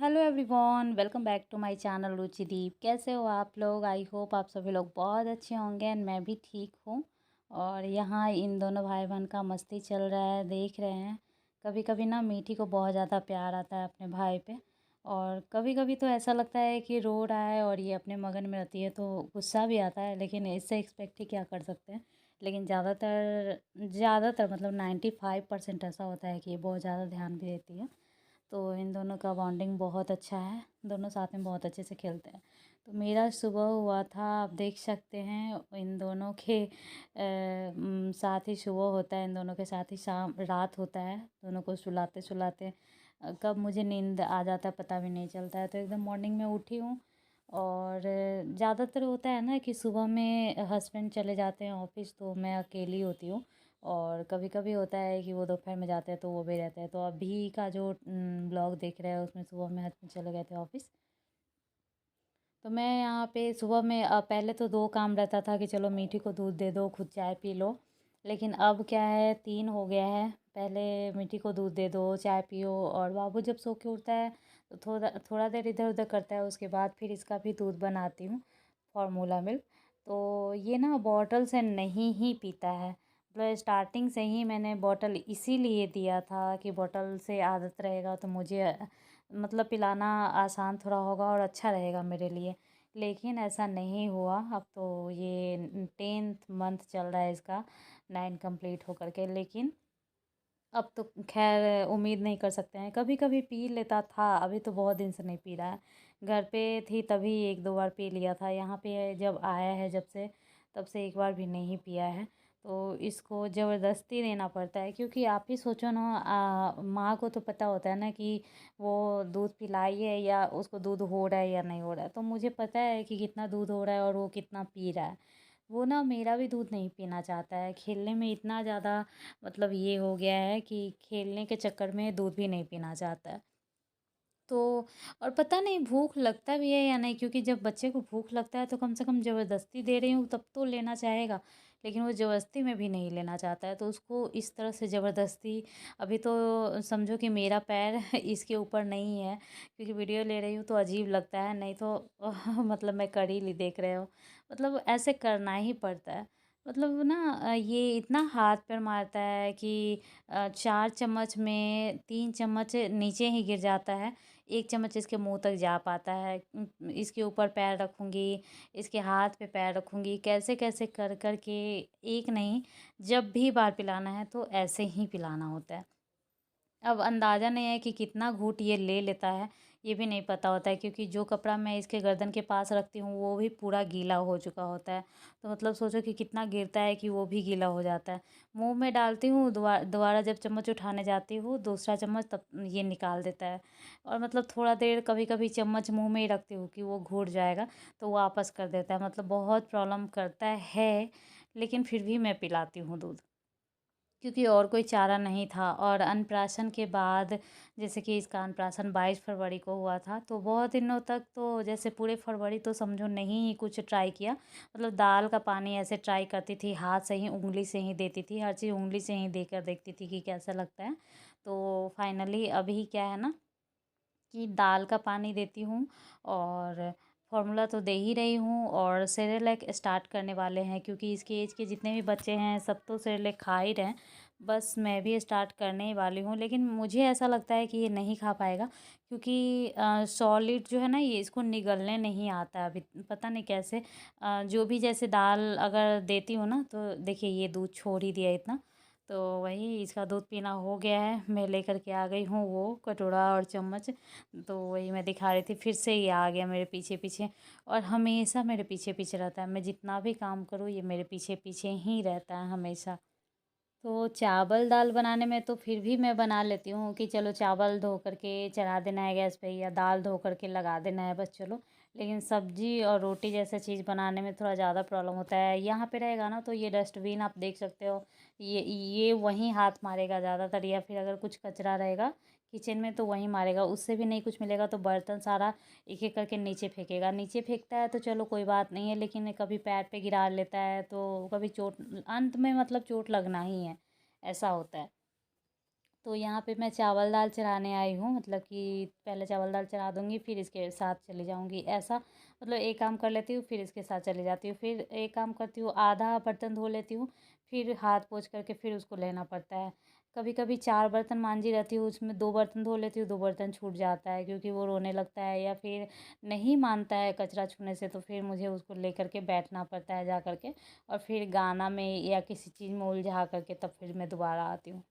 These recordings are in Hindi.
Hello everyone, welcome back to my channel Ruchideep. कैसे हो आप लोग? आई होप आप सभी लोग बहुत अच्छे होंगे एंड मैं भी ठीक हूँ। और यहाँ इन दोनों भाई बहन का मस्ती चल रहा है, देख रहे हैं। कभी कभी ना मीठी को बहुत ज़्यादा प्यार आता है अपने भाई पे, और कभी कभी तो ऐसा लगता है कि रो रहा है और ये अपने मगन में रहती है तो गुस्सा भी आता है, लेकिन इससे एक्सपेक्ट ही क्या कर सकते हैं। लेकिन ज़्यादातर ज़्यादातर मतलब 95% ऐसा होता है कि ये बहुत ज़्यादा ध्यान भी देती है। तो इन दोनों का बॉन्डिंग बहुत अच्छा है, दोनों साथ में बहुत अच्छे से खेलते हैं। तो मेरा सुबह हुआ था, आप देख सकते हैं इन दोनों के साथ ही सुबह होता है, इन दोनों के साथ ही शाम रात होता है। दोनों को सुलाते सुलाते कब मुझे नींद आ जाता है पता भी नहीं चलता है। तो एकदम मॉर्निंग में उठी हूँ। और ज़्यादातर होता है ना कि सुबह में हस्बैंड चले जाते हैं ऑफिस तो मैं अकेली होती हूँ। और कभी कभी होता है कि वो दोपहर में जाते हैं तो वो भी रहते हैं। तो अभी का जो ब्लॉग देख रहे हैं उसमें सुबह में हस्बैंड चले गए थे ऑफिस। तो मैं यहाँ पे सुबह में पहले तो दो काम रहता था कि चलो मीठी को दूध दे दो, खुद चाय पी लो। लेकिन अब क्या है, तीन हो गया है। पहले मीठी को दूध दे दो, चाय पियो, और बाबू जब सो के उठता है तो थोड़ा थोड़ा देर इधर उधर करता है, उसके बाद फिर इसका भी दूध बनाती हूँ, फार्मूला मिल्क। तो ये ना बॉटल से नहीं ही पीता है। मतलब स्टार्टिंग से ही मैंने बॉटल इसीलिए दिया था कि बॉटल से आदत रहेगा तो मुझे मतलब पिलाना आसान थोड़ा होगा और अच्छा रहेगा मेरे लिए। लेकिन ऐसा नहीं हुआ। अब तो ये 10th मंथ चल रहा है इसका, 9 कंप्लीट होकर के। लेकिन अब तो खैर उम्मीद नहीं कर सकते हैं। कभी कभी पी लेता था, अभी तो बहुत दिन से नहीं पी रहा है। घर पे थी तभी एक दो बार पी लिया था, यहाँ पे जब आया है जब से तब से एक बार भी नहीं पिया है। तो इसको ज़बरदस्ती देना पड़ता है, क्योंकि आप ही सोचो ना, माँ को तो पता होता है ना कि वो दूध पिलाई है या उसको दूध हो रहा है या नहीं हो रहा है। तो मुझे पता है कि कितना दूध हो रहा है और वो कितना पी रहा है। वो ना मेरा भी दूध नहीं पीना चाहता है, खेलने में इतना ज़्यादा मतलब ये हो गया है कि खेलने के चक्कर में दूध भी नहीं पीना चाहता है। तो और पता नहीं भूख लगता भी है या नहीं, क्योंकि जब बच्चे को भूख लगता है तो कम से कम ज़बरदस्ती दे रही हूँ तब तो लेना चाहेगा। लेकिन वो ज़बरदस्ती में भी नहीं लेना चाहता है, तो उसको इस तरह से ज़बरदस्ती। अभी तो समझो कि मेरा पैर इसके ऊपर नहीं है, क्योंकि वीडियो ले रही हूँ तो अजीब लगता है, नहीं तो मतलब मैं कर ही ली, देख रहे हो। मतलब ऐसे करना ही पड़ता है। मतलब ना ये इतना हाथ पैर मारता है कि 4 चम्मच में 3 चम्मच नीचे ही गिर जाता है। 1 चम्मच इसके मुँह तक जा पाता है। इसके ऊपर पैर रखूँगी, इसके हाथ पे पैर रखूँगी, कैसे-कैसे कर कर के एक नहीं, जब भी बार पिलाना है तो ऐसे ही पिलाना होता है। अब अंदाज़ा नहीं है कि कितना घूँट ये ले लेता है, ये भी नहीं पता होता है, क्योंकि जो कपड़ा मैं इसके गर्दन के पास रखती हूँ वो भी पूरा गीला हो चुका होता है। तो मतलब सोचो कि कितना गिरता है कि वो भी गीला हो जाता है। मुँह में डालती हूँ, दोबारा जब चम्मच उठाने जाती हूँ, दूसरा चम्मच, तब ये निकाल देता है। और मतलब थोड़ा देर कभी-कभी चम्मच मुँह में ही रखती हूँ कि वो घुट जाएगा, तो वापस कर देता है। मतलब बहुत प्रॉब्लम करता है, लेकिन फिर भी मैं पिलाती हूँ दूध, क्योंकि और कोई चारा नहीं था। और अन्नप्राशन के बाद, जैसे कि इसका अन्नप्राशन 22 फरवरी को हुआ था, तो बहुत दिनों तक तो जैसे पूरे फरवरी तो समझो नहीं ही कुछ ट्राई किया। मतलब दाल का पानी ऐसे ट्राई करती थी, हाथ से ही उंगली से ही देती थी, हर चीज़ उंगली से ही देकर देखती थी कि कैसा लगता है। तो फाइनली अभी क्या है ना कि दाल का पानी देती हूँ, और फ़ॉर्मूला तो दे ही रही हूँ, और सेरेलैक स्टार्ट करने वाले हैं, क्योंकि इसके एज के जितने भी बच्चे हैं सब तो सेरेलैक खा ही रहे हैं। बस मैं भी स्टार्ट करने ही वाली हूँ, लेकिन मुझे ऐसा लगता है कि ये नहीं खा पाएगा, क्योंकि सॉलिड जो है ना ये इसको निगलने नहीं आता है अभी, पता नहीं कैसे। जो भी जैसे दाल अगर देती हूँ ना, तो देखिए ये दूध छोड़ ही दिया इतना। तो वही इसका दूध पीना हो गया है, मैं लेकर के आ गई हूँ वो कटोरा और चम्मच। तो वही मैं दिखा रही थी, फिर से ये आ गया मेरे पीछे पीछे, और हमेशा मेरे पीछे पीछे रहता है। मैं जितना भी काम करूँ ये मेरे पीछे पीछे ही रहता है हमेशा। तो चावल दाल बनाने में तो फिर भी मैं बना लेती हूँ कि चलो चावल धो करके चढ़ा देना है गैस पे, या दाल धो करके लगा देना है, बस चलो। लेकिन सब्जी और रोटी जैसा चीज़ बनाने में थोड़ा ज़्यादा प्रॉब्लम होता है। यहाँ पे रहेगा ना तो ये डस्टबिन आप देख सकते हो, ये वहीं हाथ मारेगा ज़्यादातर, या फिर अगर कुछ कचरा रहेगा किचन में तो वहीं मारेगा, उससे भी नहीं कुछ मिलेगा तो बर्तन सारा एक एक करके नीचे फेंकेगा। नीचे फेंकता है तो चलो कोई बात नहीं है, लेकिन कभी पैर पे गिरा लेता है तो कभी चोट, अंत में मतलब चोट लगना ही है, ऐसा होता है। तो यहाँ पे मैं चावल दाल चढ़ाने आई हूँ, मतलब कि पहले चावल दाल चढ़ा दूँगी, फिर इसके साथ चली जाऊँगी। ऐसा मतलब एक काम कर लेती हूँ, फिर इसके साथ चली जाती हूँ। फिर एक काम करती हूँ, आधा बर्तन धो लेती हूँ, फिर हाथ पोंछ करके फिर उसको लेना पड़ता है। कभी कभी 4 बर्तन मांजी रहती हूँ, उसमें 2 बर्तन धो लेती हूँ, 2 बर्तन छूट जाता है क्योंकि वो रोने लगता है या फिर नहीं मानता है कचरा छूने से, तो फिर मुझे उसको लेकर के बैठना पड़ता है जा कर के, और फिर गाना में या किसी चीज़ में उलझा करके तब फिर मैं दोबारा आती हूँ।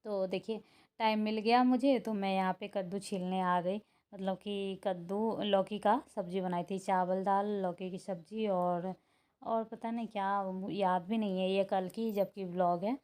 तो देखिए, टाइम मिल गया मुझे तो मैं यहाँ पे कद्दू छीलने आ गई। मतलब कि कद्दू लौकी का सब्ज़ी बनाई थी, चावल दाल लौकी की सब्ज़ी, और पता नहीं क्या, याद भी नहीं है, ये कल की जबकि व्लॉग है।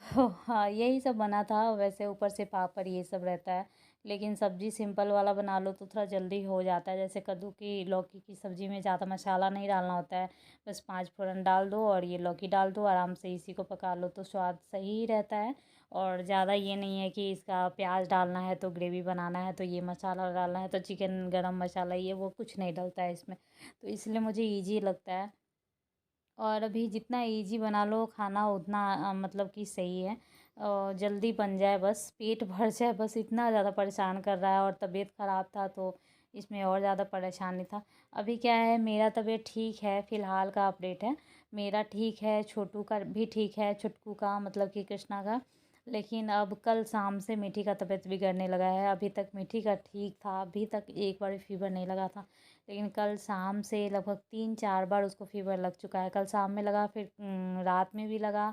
तो हाँ, यही सब बना था। वैसे ऊपर से पापड़ ये सब रहता है, लेकिन सब्ज़ी सिंपल वाला बना लो तो थोड़ा जल्दी हो जाता है। जैसे कद्दू की लौकी की सब्ज़ी में ज़्यादा मसाला नहीं डालना होता है, बस 5 फ़ोरन डाल दो और ये लौकी डाल दो, आराम से इसी को पका लो तो स्वाद सही रहता है। और ज़्यादा ये नहीं है कि इसका प्याज डालना है तो ग्रेवी बनाना है तो ये मसाला डालना है तो चिकन गरम मसाला ये वो कुछ नहीं डलता है इसमें। तो इसलिए मुझे ईज़ी लगता है। और अभी जितना इजी बना लो खाना उतना मतलब कि सही है। जल्दी बन जाए, बस पेट भर जाए, बस इतना ज़्यादा परेशान कर रहा है। और तबीयत ख़राब था तो इसमें और ज़्यादा परेशानी था। अभी क्या है, मेरा तबीयत ठीक है, फ़िलहाल का अपडेट है। मेरा ठीक है, छोटू का भी ठीक है, छुटकू का मतलब कि कृष्णा का। लेकिन अब कल शाम से मीठी का तबीयत बिगड़ने लगा है। अभी तक मीठी का ठीक था, अभी तक एक बार भी फ़ीवर नहीं लगा था, लेकिन कल शाम से लगभग 3-4 बार उसको फ़ीवर लग चुका है। कल शाम में लगा, फिर रात में भी लगा।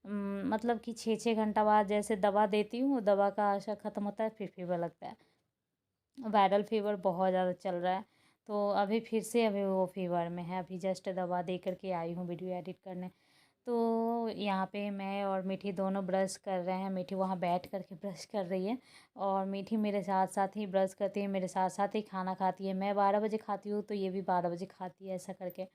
मतलब कि 6-6 घंटा बाद जैसे दवा देती हूँ, दवा का असर ख़त्म होता है, फिर फ़ीवर लगता है। वायरल फ़ीवर बहुत ज़्यादा चल रहा है, तो अभी फिर से अभी वो फ़ीवर में है। अभी जस्ट दवा दे कर के आई हूँ वीडियो एडिट करने। तो यहाँ पे मैं और मीठी दोनों ब्रश कर रहे हैं। मीठी वहाँ बैठ कर के ब्रश कर रही है, और मीठी मेरे साथ साथ ही ब्रश करती है, मेरे साथ साथ ही खाना खाती है। मैं 12 बजे खाती हूँ तो ये भी 12 बजे खाती है, ऐसा करके।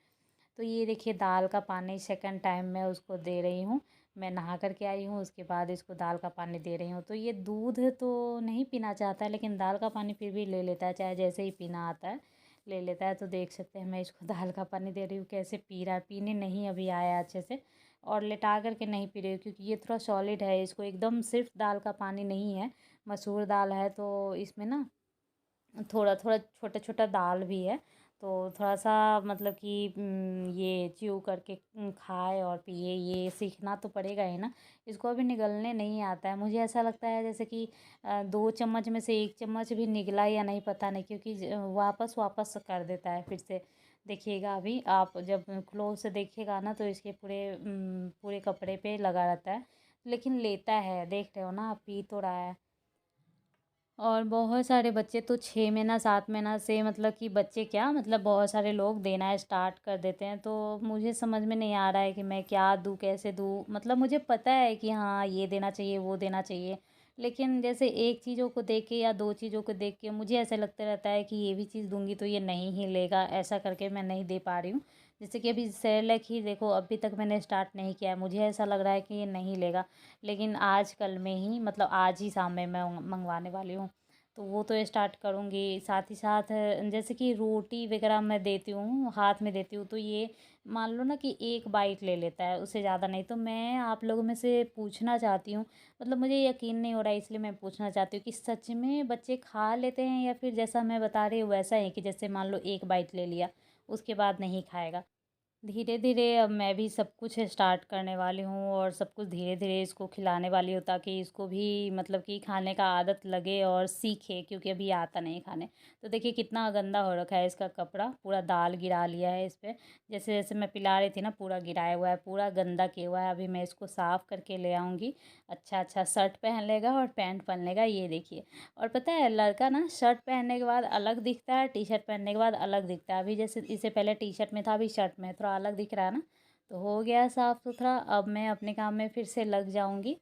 तो ये देखिए, दाल का पानी सेकंड टाइम मैं उसको दे रही हूँ। मैं नहा कर के आई हूँ, उसके बाद इसको दाल का पानी दे रही हूँ। तो ये दूध तो नहीं पीना चाहता है, लेकिन दाल का पानी फिर भी ले लेता है, चाहे जैसे ही पीना आता है ले लेता है। तो देख सकते हैं मैं इसको दाल का पानी दे रही हूँ, कैसे पी रहा है। पीने नहीं अभी आया अच्छे से, और लेटा कर के नहीं पी रही हूँ क्योंकि ये थोड़ा सॉलिड है, इसको एकदम सिर्फ दाल का पानी नहीं है। मसूर दाल है तो इसमें ना थोड़ा थोड़ा छोटा छोटा दाल भी है, तो थोड़ा सा मतलब कि ये च्यू करके खाए और पिए, ये सीखना तो पड़ेगा ही ना। इसको अभी निगलने नहीं आता है। मुझे ऐसा लगता है जैसे कि 2 चम्मच में से 1 चम्मच भी निगला या नहीं पता नहीं, क्योंकि वापस वापस कर देता है फिर से। देखिएगा, अभी आप जब क्लोज से देखिएगा ना तो इसके पूरे कपड़े पे लगा रहता है, लेकिन लेता है। देख रहे हो ना, आप पी तो रहा है। और बहुत सारे बच्चे तो 6 महीना 7 महीना से, मतलब कि बच्चे क्या, मतलब बहुत सारे लोग देना स्टार्ट कर देते हैं। तो मुझे समझ में नहीं आ रहा है कि मैं क्या दूँ, कैसे दूँ। मतलब मुझे पता है कि हाँ ये देना चाहिए, वो देना चाहिए, लेकिन जैसे एक चीज़ों को देख के या 2 चीज़ों को देख के मुझे ऐसा लगता रहता है कि ये भी चीज़ दूंगी तो ये नहीं ही लेगा, ऐसा करके मैं नहीं दे पा रही हूँ। जैसे कि अभी सेरेलैक ही देखो, अभी तक मैंने स्टार्ट नहीं किया है, मुझे ऐसा लग रहा है कि ये नहीं लेगा, लेकिन आज कल में ही, मतलब आज ही शाम में मैं मंगवाने वाली हूँ। तो वो तो स्टार्ट करूँगी। साथ ही साथ जैसे कि रोटी वगैरह मैं देती हूँ, हाथ में देती हूँ, तो ये मान लो ना कि एक बाइट ले लेता है, उससे ज़्यादा नहीं। तो मैं आप लोगों में से पूछना चाहती हूँ, मतलब मुझे यकीन नहीं हो रहा है इसलिए मैं पूछना चाहती हूँ कि सच में बच्चे खा लेते हैं, या फिर जैसा मैं बता रही हूँ वैसा है कि जैसे मान लो एक बाइट ले लिया उसके बाद नहीं खाएगा। धीरे धीरे अब मैं भी सब कुछ स्टार्ट करने वाली हूँ, और सब कुछ धीरे धीरे इसको खिलाने वाली हूँ, ताकि इसको भी मतलब कि खाने का आदत लगे और सीखे, क्योंकि अभी आता नहीं खाने। तो देखिए कितना गंदा हो रखा है इसका कपड़ा, पूरा दाल गिरा लिया है इस पे। जैसे जैसे मैं पिला रही थी ना, पूरा गिराया हुआ है, पूरा गंदा किया हुआ है। अभी मैं इसको साफ़ करके ले आऊँगी। अच्छा अच्छा शर्ट पहन लेगा और पैंट पहन लेगा, ये देखिए। और पता है, लड़का ना शर्ट पहनने के बाद अलग दिखता है, टी शर्ट पहनने के बाद अलग दिखता है। अभी जैसे इससे पहले टी शर्ट में था, अभी शर्ट में है, थोड़ा अलग दिख रहा है ना। तो हो गया साफ़ सुथरा, अब मैं अपने काम में फिर से लग जाऊंगी।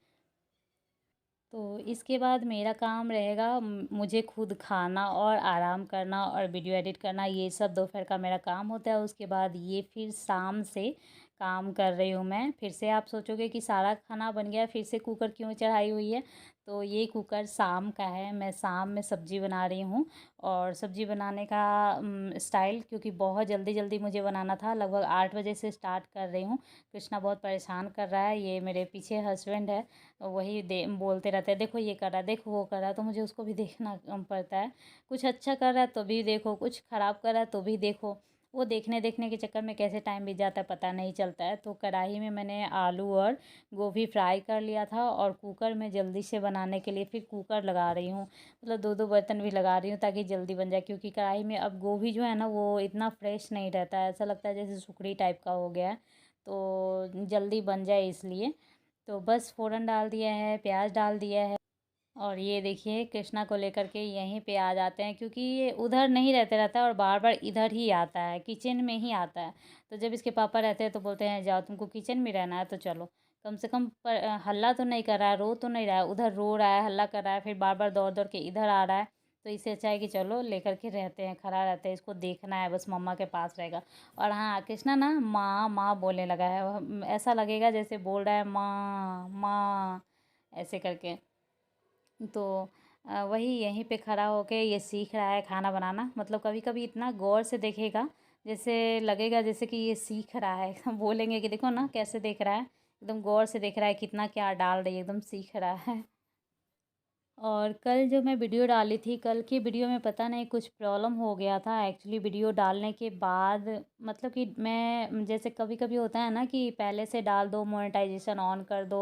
तो इसके बाद मेरा काम रहेगा मुझे खुद खाना और आराम करना और वीडियो एडिट करना, ये सब दोपहर का मेरा काम होता है। उसके बाद ये फिर शाम से काम कर रही हूँ मैं। फिर से आप सोचोगे कि सारा खाना बन गया, फिर से कुकर क्यों चढ़ाई हुई है? तो ये कुकर शाम का है, मैं शाम में सब्ज़ी बना रही हूँ। और सब्ज़ी बनाने का स्टाइल, क्योंकि बहुत जल्दी जल्दी मुझे बनाना था, लगभग 8 बजे से स्टार्ट कर रही हूँ। कृष्णा बहुत परेशान कर रहा है, ये मेरे पीछे हस्बैंड है, वही बोलते रहते हैं, देखो ये कर रहा है, देखो वो कर रहा है, तो मुझे उसको भी देखना पड़ता है। कुछ अच्छा कर रहा है तो भी देखो, कुछ ख़राब कर रहा है तो भी देखो। वो देखने देखने के चक्कर में कैसे टाइम बीत जाता है पता नहीं चलता है। तो कढ़ाई में मैंने आलू और गोभी फ्राई कर लिया था, और कुकर में जल्दी से बनाने के लिए फिर कुकर लगा रही हूँ, मतलब दो दो बर्तन भी लगा रही हूँ ताकि जल्दी बन जाए। क्योंकि कढ़ाई में अब गोभी जो है ना वो इतना फ्रेश नहीं रहता है, ऐसा लगता है जैसे सुखड़ी टाइप का हो गया है, तो जल्दी बन जाए इसलिए। तो बस फ़ोरन डाल दिया है, प्याज डाल दिया है। और ये देखिए कृष्णा को लेकर के यहीं पे आ जाते हैं, क्योंकि ये उधर नहीं रहता है और बार बार इधर ही आता है, किचन में ही आता है। तो जब इसके पापा रहते हैं तो बोलते हैं जाओ, तुमको किचन में रहना है तो चलो, कम से कम पर हल्ला तो नहीं कर रहा है, रो तो नहीं रहा है, उधर रो रहा है, हल्ला कर रहा है, फिर बार बार दौड़ दौड़ के इधर आ रहा है। तो इससे अच्छा है कि चलो लेकर के रहते हैं, खड़ा रहते हैं, इसको देखना है बस, मम्मा के पास रहेगा। और हाँ, कृष्णा ना माँ माँ बोलने लगा है, ऐसा लगेगा जैसे बोल रहा है माँ माँ, ऐसे करके। तो वही यहीं पे खड़ा होके ये सीख रहा है खाना बनाना। मतलब कभी कभी इतना गौर से देखेगा, जैसे लगेगा जैसे कि ये सीख रहा है। एकदम बोलेंगे कि देखो ना कैसे देख रहा है, एकदम गौर से देख रहा है, कितना क्या डाल रही है, एकदम सीख रहा है। और कल जो मैं वीडियो डाली थी, कल की वीडियो में पता नहीं कुछ प्रॉब्लम हो गया था एक्चुअली। वीडियो डालने के बाद मतलब कि मैं, जैसे कभी कभी होता है ना कि पहले से डाल दो, मोनेटाइजेशन ऑन कर दो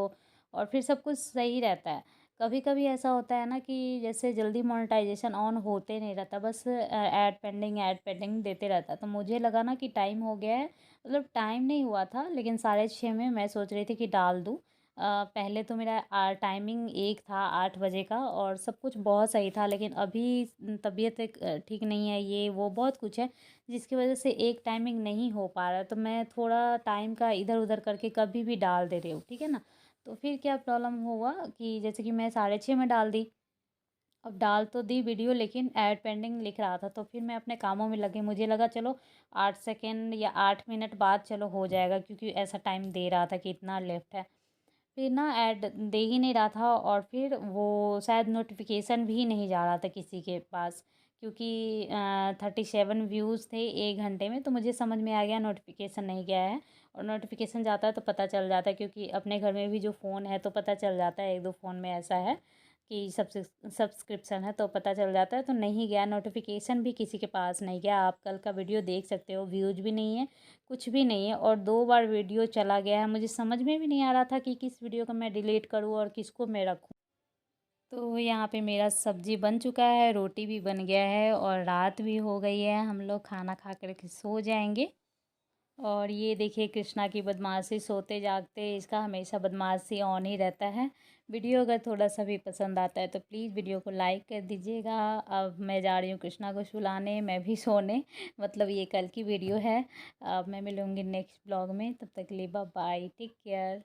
और फिर सब कुछ सही रहता है। कभी कभी ऐसा होता है ना कि जैसे जल्दी मोनेटाइजेशन ऑन होते नहीं रहता, बस ऐड पेंडिंग देते रहता है। तो मुझे लगा ना कि टाइम हो गया है, मतलब टाइम नहीं हुआ था, लेकिन 6:30 में मैं सोच रही थी कि डाल दूँ। पहले तो मेरा टाइमिंग एक था 8 बजे का, और सब कुछ बहुत सही था। लेकिन अभी तबीयत एक ठीक नहीं है, ये वो बहुत कुछ है, जिसकी वजह से एक टाइमिंग नहीं हो पा रहा है। तो मैं थोड़ा टाइम का इधर उधर करके कभी भी डाल दे रही हूँ, ठीक है ना। तो फिर क्या प्रॉब्लम हुआ कि जैसे कि मैं 6:30 में डाल दी, अब डाल तो दी वीडियो, लेकिन ऐड पेंडिंग लिख रहा था। तो फिर मैं अपने कामों में लगी, मुझे लगा चलो 8 सेकेंड या 8 मिनट बाद चलो हो जाएगा, क्योंकि ऐसा टाइम दे रहा था कि इतना लेफ्ट है। फिर ना ऐड दे ही नहीं रहा था, और फिर वो शायद नोटिफिकेशन भी नहीं जा रहा था किसी के पास, क्योंकि 37 व्यूज़ थे 1 घंटे में। तो मुझे समझ में आ गया नोटिफिकेशन नहीं गया है। और नोटिफिकेशन जाता है तो पता चल जाता है, क्योंकि अपने घर में भी जो फ़ोन है तो पता चल जाता है, एक दो फ़ोन में ऐसा है कि सब्सक्रिप्शन है तो पता चल जाता है। तो नहीं गया नोटिफिकेशन भी, किसी के पास नहीं गया। आप कल का वीडियो देख सकते हो, व्यूज़ भी नहीं है, कुछ भी नहीं है, और 2 बार वीडियो चला गया है। मुझे समझ में भी नहीं आ रहा था कि किस वीडियो को मैं डिलीट करूँ और किसको मैं रखूँ। तो यहाँ पे मेरा सब्ज़ी बन चुका है, रोटी भी बन गया है, और रात भी हो गई है, हम लोग खाना खा कर के सो जाएंगे। और ये देखिए कृष्णा की बदमाशी, सोते जागते इसका हमेशा बदमाशी ऑन ही रहता है। वीडियो अगर थोड़ा सा भी पसंद आता है तो प्लीज़ वीडियो को लाइक कर दीजिएगा। अब मैं जा रही हूँ कृष्णा को सुलाने, मैं भी सोने। मतलब ये कल की वीडियो है। अब मैं मिलूँगी नेक्स्ट ब्लॉग में, तब तक के लिए बाय बाय, टेक केयर।